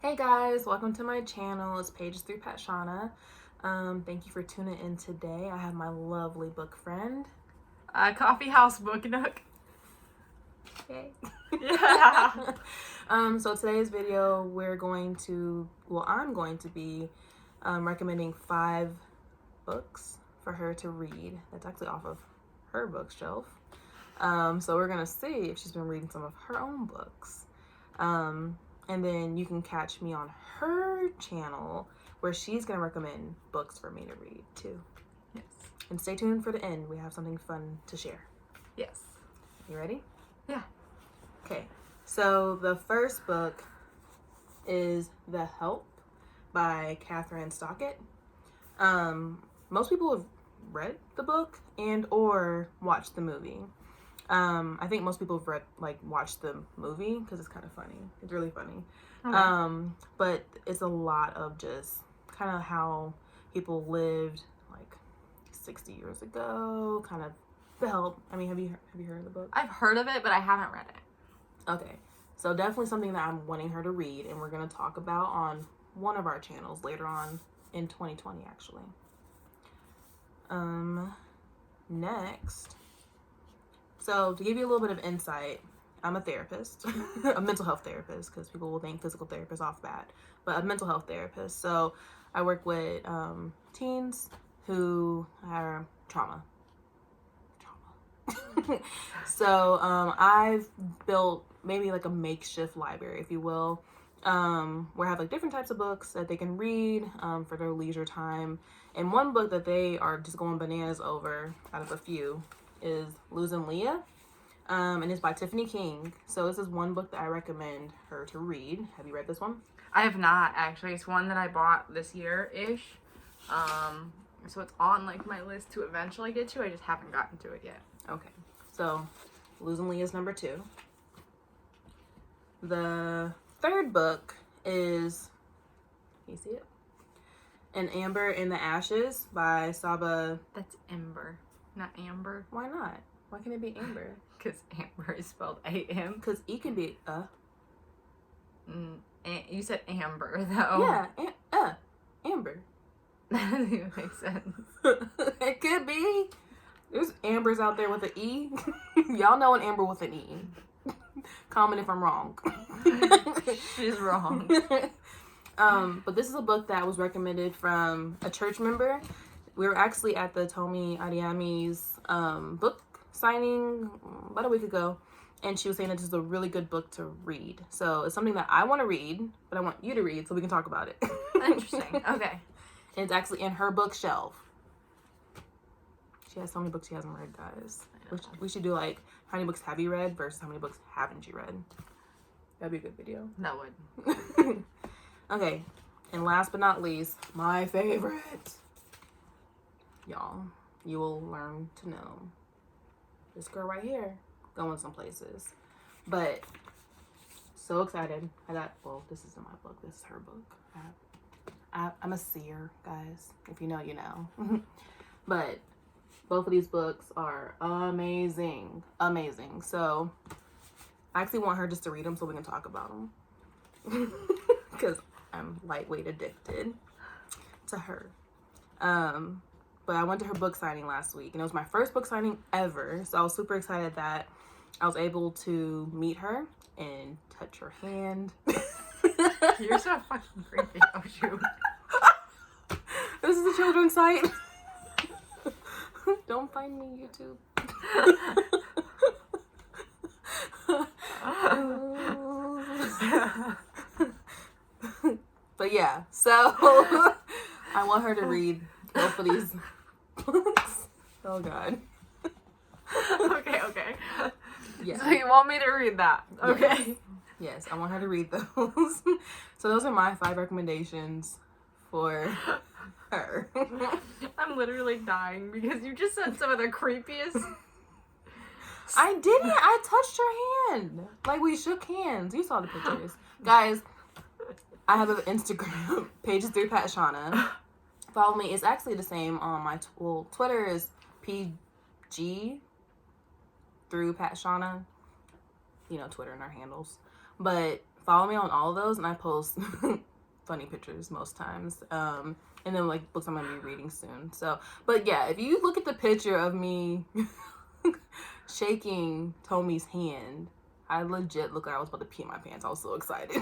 Hey guys, welcome to my channel. It's Pages Through Pat Shauna. Thank you for tuning in today. I have my lovely book friend. CoffeeHouse BookNook. Yay. Yeah. So today's video, I'm going to be recommending 5 books for her to read. That's actually off of her bookshelf. So we're gonna see if she's been reading some of her own books. And then you can catch me on her channel where she's going to recommend books for me to read too. Yes. And stay tuned for the end. We have something fun to share. Yes. You ready? Yeah. Okay. So the first book is The Help by Catherine Stockett. Most people have read the book and or watched the movie. I think most people have watched the movie because it's kind of funny. It's really funny. Okay. But it's a lot of just kind of how people lived like 60 years ago, kind of The Help. I mean, have you heard of the book? I've heard of it, but I haven't read it. Okay. So definitely something that I'm wanting her to read, and we're going to talk about on one of our channels later on in 2020, actually. Next. So to give you a little bit of insight, I'm a therapist, a mental health therapist, because people will think physical therapist off bat, but a mental health therapist. So I work with teens who are trauma. So I've built maybe like a makeshift library, if you will, where I have like different types of books that they can read for their leisure time. And one book that they are just going bananas over out of a few is Losing Leah, and it's by Tiffany King. So this is one book that I recommend her to read. Have you read this one? I have not, actually. It's one that I bought this year-ish. So it's on like my list to eventually get to. I just haven't gotten to it yet. Okay. So Losing Leah is number 2. The third book is, can you see it? An Amber in the Ashes by Saba. That's Ember, not Amber. Why not? Why can't it be Amber? Because Amber is spelled A-M. Because E can be You said Amber, though. Yeah, Amber. That doesn't even make sense. It could be. There's Ambers out there with an E. Y'all know an Amber with an E. Comment if I'm wrong. She's wrong. But this is a book that was recommended from a church member. We were actually at the Tomi Adeyemi's book signing about a week ago, and she was saying that this is a really good book to read. So it's something that I want to read, but I want you to read so we can talk about it. Interesting. Okay. And it's actually in her bookshelf. She has so many books she hasn't read, guys. We should do like, how many books have you read versus how many books haven't you read? That'd be a good video. That would. Okay, and last but not least, my favorite. Y'all, you will learn to know this girl right here going some places. But so excited. This isn't my book. This is her book. I'm a seer, guys. If you know, you know. But both of these books are amazing. Amazing. So I actually want her just to read them so we can talk about them. Because I'm lightweight addicted to her. But I went to her book signing last week, and it was my first book signing ever. So I was super excited that I was able to meet her and touch her hand. You're so fucking creepy. Oh, shoot. This is a children's site. Don't find me, YouTube. But yeah, so I want her to read both of these books. Oh God. Okay. Yeah. So you want me to read that? Okay. Yes, I want her to read those. So those are my 5 recommendations for her. I'm literally dying because you just said some of the creepiest. I didn't. I touched her hand. Like, we shook hands. You saw the pictures. Guys, I have an Instagram, Pages Through Pat Shauna. Follow me. It's actually the same on my Twitter is PG through Pat Shauna. You know, Twitter and our handles. But follow me on all of those, and I post funny pictures most times. And then like books I'm gonna be reading soon. So, but yeah, if you look at the picture of me shaking Tommy's hand, I legit look like I was about to pee in my pants. I was so excited.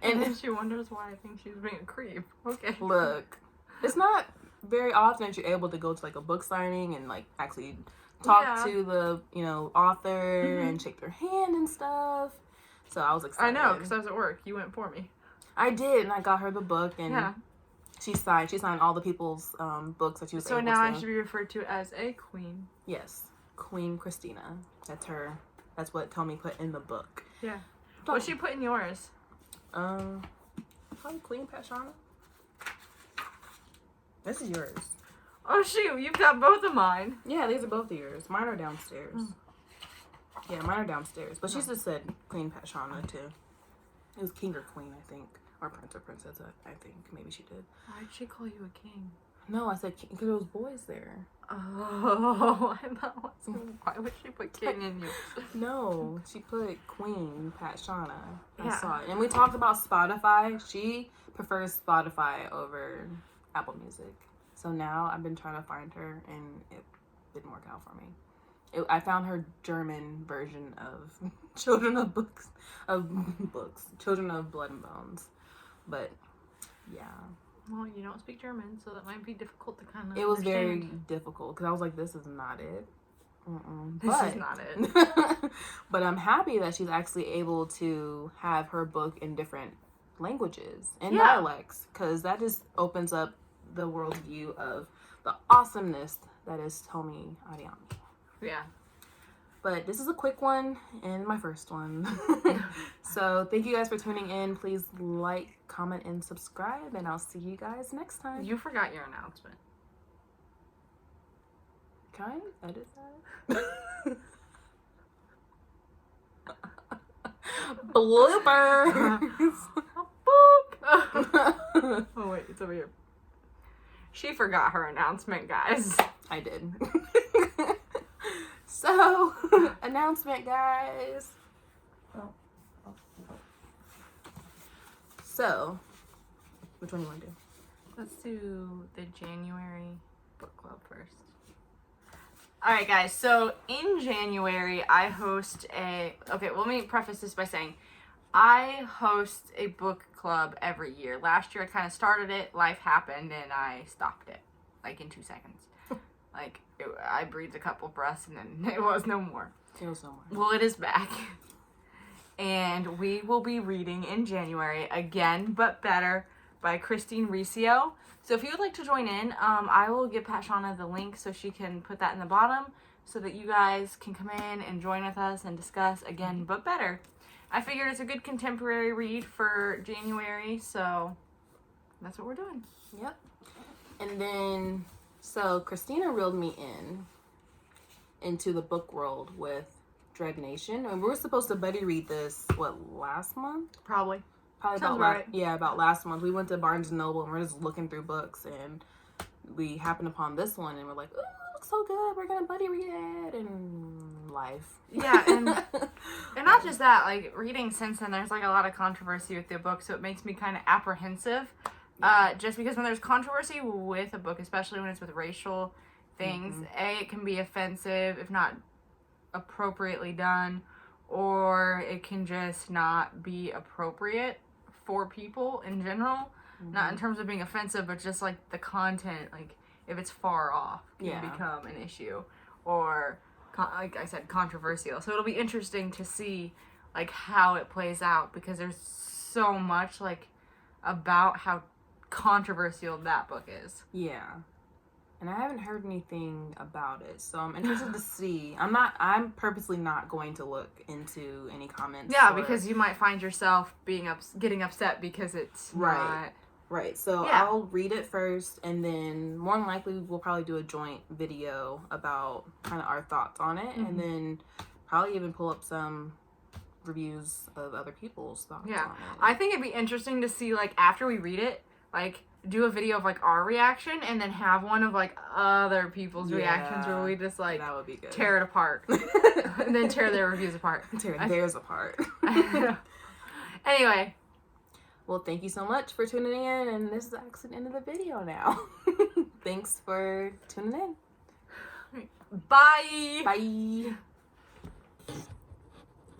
And then she wonders why I think she's being a creep. Okay. Look, it's not very often that you're able to go to like a book signing and like actually talk to the, you know, author and shake their hand and stuff. So I was excited. I know, because I was at work. You went for me. I did, and I got her the book, and she signed all the people's books that she was able to. So now I should be referred to as a queen. Yes, Queen Christina. That's her. That's what Tommy put in the book. Yeah. What's she put in yours? Probably Queen Pashana. This is yours. Oh shoot, you've got both of mine. Yeah, these are both of yours. Mine are downstairs. Yeah, mine are downstairs. But she just said Queen Pashana too. It was king or queen, I think. Or prince or princess, I think. Maybe she did. Why'd she call you a king? No, I said king because there was boys there. Oh, I thought, why would she put king in you? No, she put Queen Pashana. I saw it. And we talked about Spotify. She prefers Spotify over Apple Music. So now I've been trying to find her, and it didn't work out for me. I found her German version of Children of Children of Blood and Bones. But, yeah. Well, you don't speak German, so that might be difficult to kind of It was understand. very difficult, because I was like, this is not it. This is not it. But I'm happy that she's actually able to have her book in different languages and dialects, because that just opens up the world view of the awesomeness that is Tomi Ariami. Yeah. But this is a quick one and my first one. So thank you guys for tuning in. Please like, comment, and subscribe, and I'll see you guys next time. You forgot your announcement. Can I edit that? Bloopers. Boop. Oh wait, it's over here. She forgot her announcement, guys. I did. So, announcement, guys. So, which one do you want to do? Let's do the January book club first. All right, guys. So in January, I host okay, let me preface this by saying I host a book club every year. Last year, I kind of started it. Life happened, and I stopped it, like, in 2 seconds. I breathed a couple breaths, and then it was no more. It was no more. Well, it is back. And we will be reading in January, Again But Better, by Christine Riccio. So if you would like to join in, I will give Pashana the link so she can put that in the bottom so that you guys can come in and join with us and discuss Again But Better. I figured it's a good contemporary read for January, so that's what we're doing. Yep. And then, so Christina reeled me into the book world with Dread Nation. And we were supposed to buddy read this, last month? Probably Sounds about right. Yeah, about last month. We went to Barnes & Noble, and we're just looking through books, and we happened upon this one, and we're like, ooh, it looks so good. We're going to buddy read it, and life. Yeah, and not just that, like, reading since then, there's, like, a lot of controversy with the book, so it makes me kind of apprehensive. Just because when there's controversy with a book, especially when it's with racial things, it can be offensive, if not appropriately done, or it can just not be appropriate for people in general. Not in terms of being offensive, but just, like, the content, like, if it's far off, can become an issue. Or, like I said, controversial. So it'll be interesting to see, like, how it plays out, because there's so much, like, about how controversial that book is. Yeah. And I haven't heard anything about it, so I'm interested to see. I'm purposely not going to look into any comments. Yeah, because you might find yourself getting upset because it's not... Right, so I'll read it first, and then more than likely we'll probably do a joint video about kind of our thoughts on it, and then probably even pull up some reviews of other people's thoughts on it. I think it'd be interesting to see, like, after we read it, like, do a video of, like, our reaction, and then have one of, like, other people's reactions where we just, like, that would be good. Tear it apart. And then tear their reviews apart. Tear theirs apart. Anyway. Well, thank you so much for tuning in, and this is actually the end of the video now. Thanks for tuning in. Bye. Bye.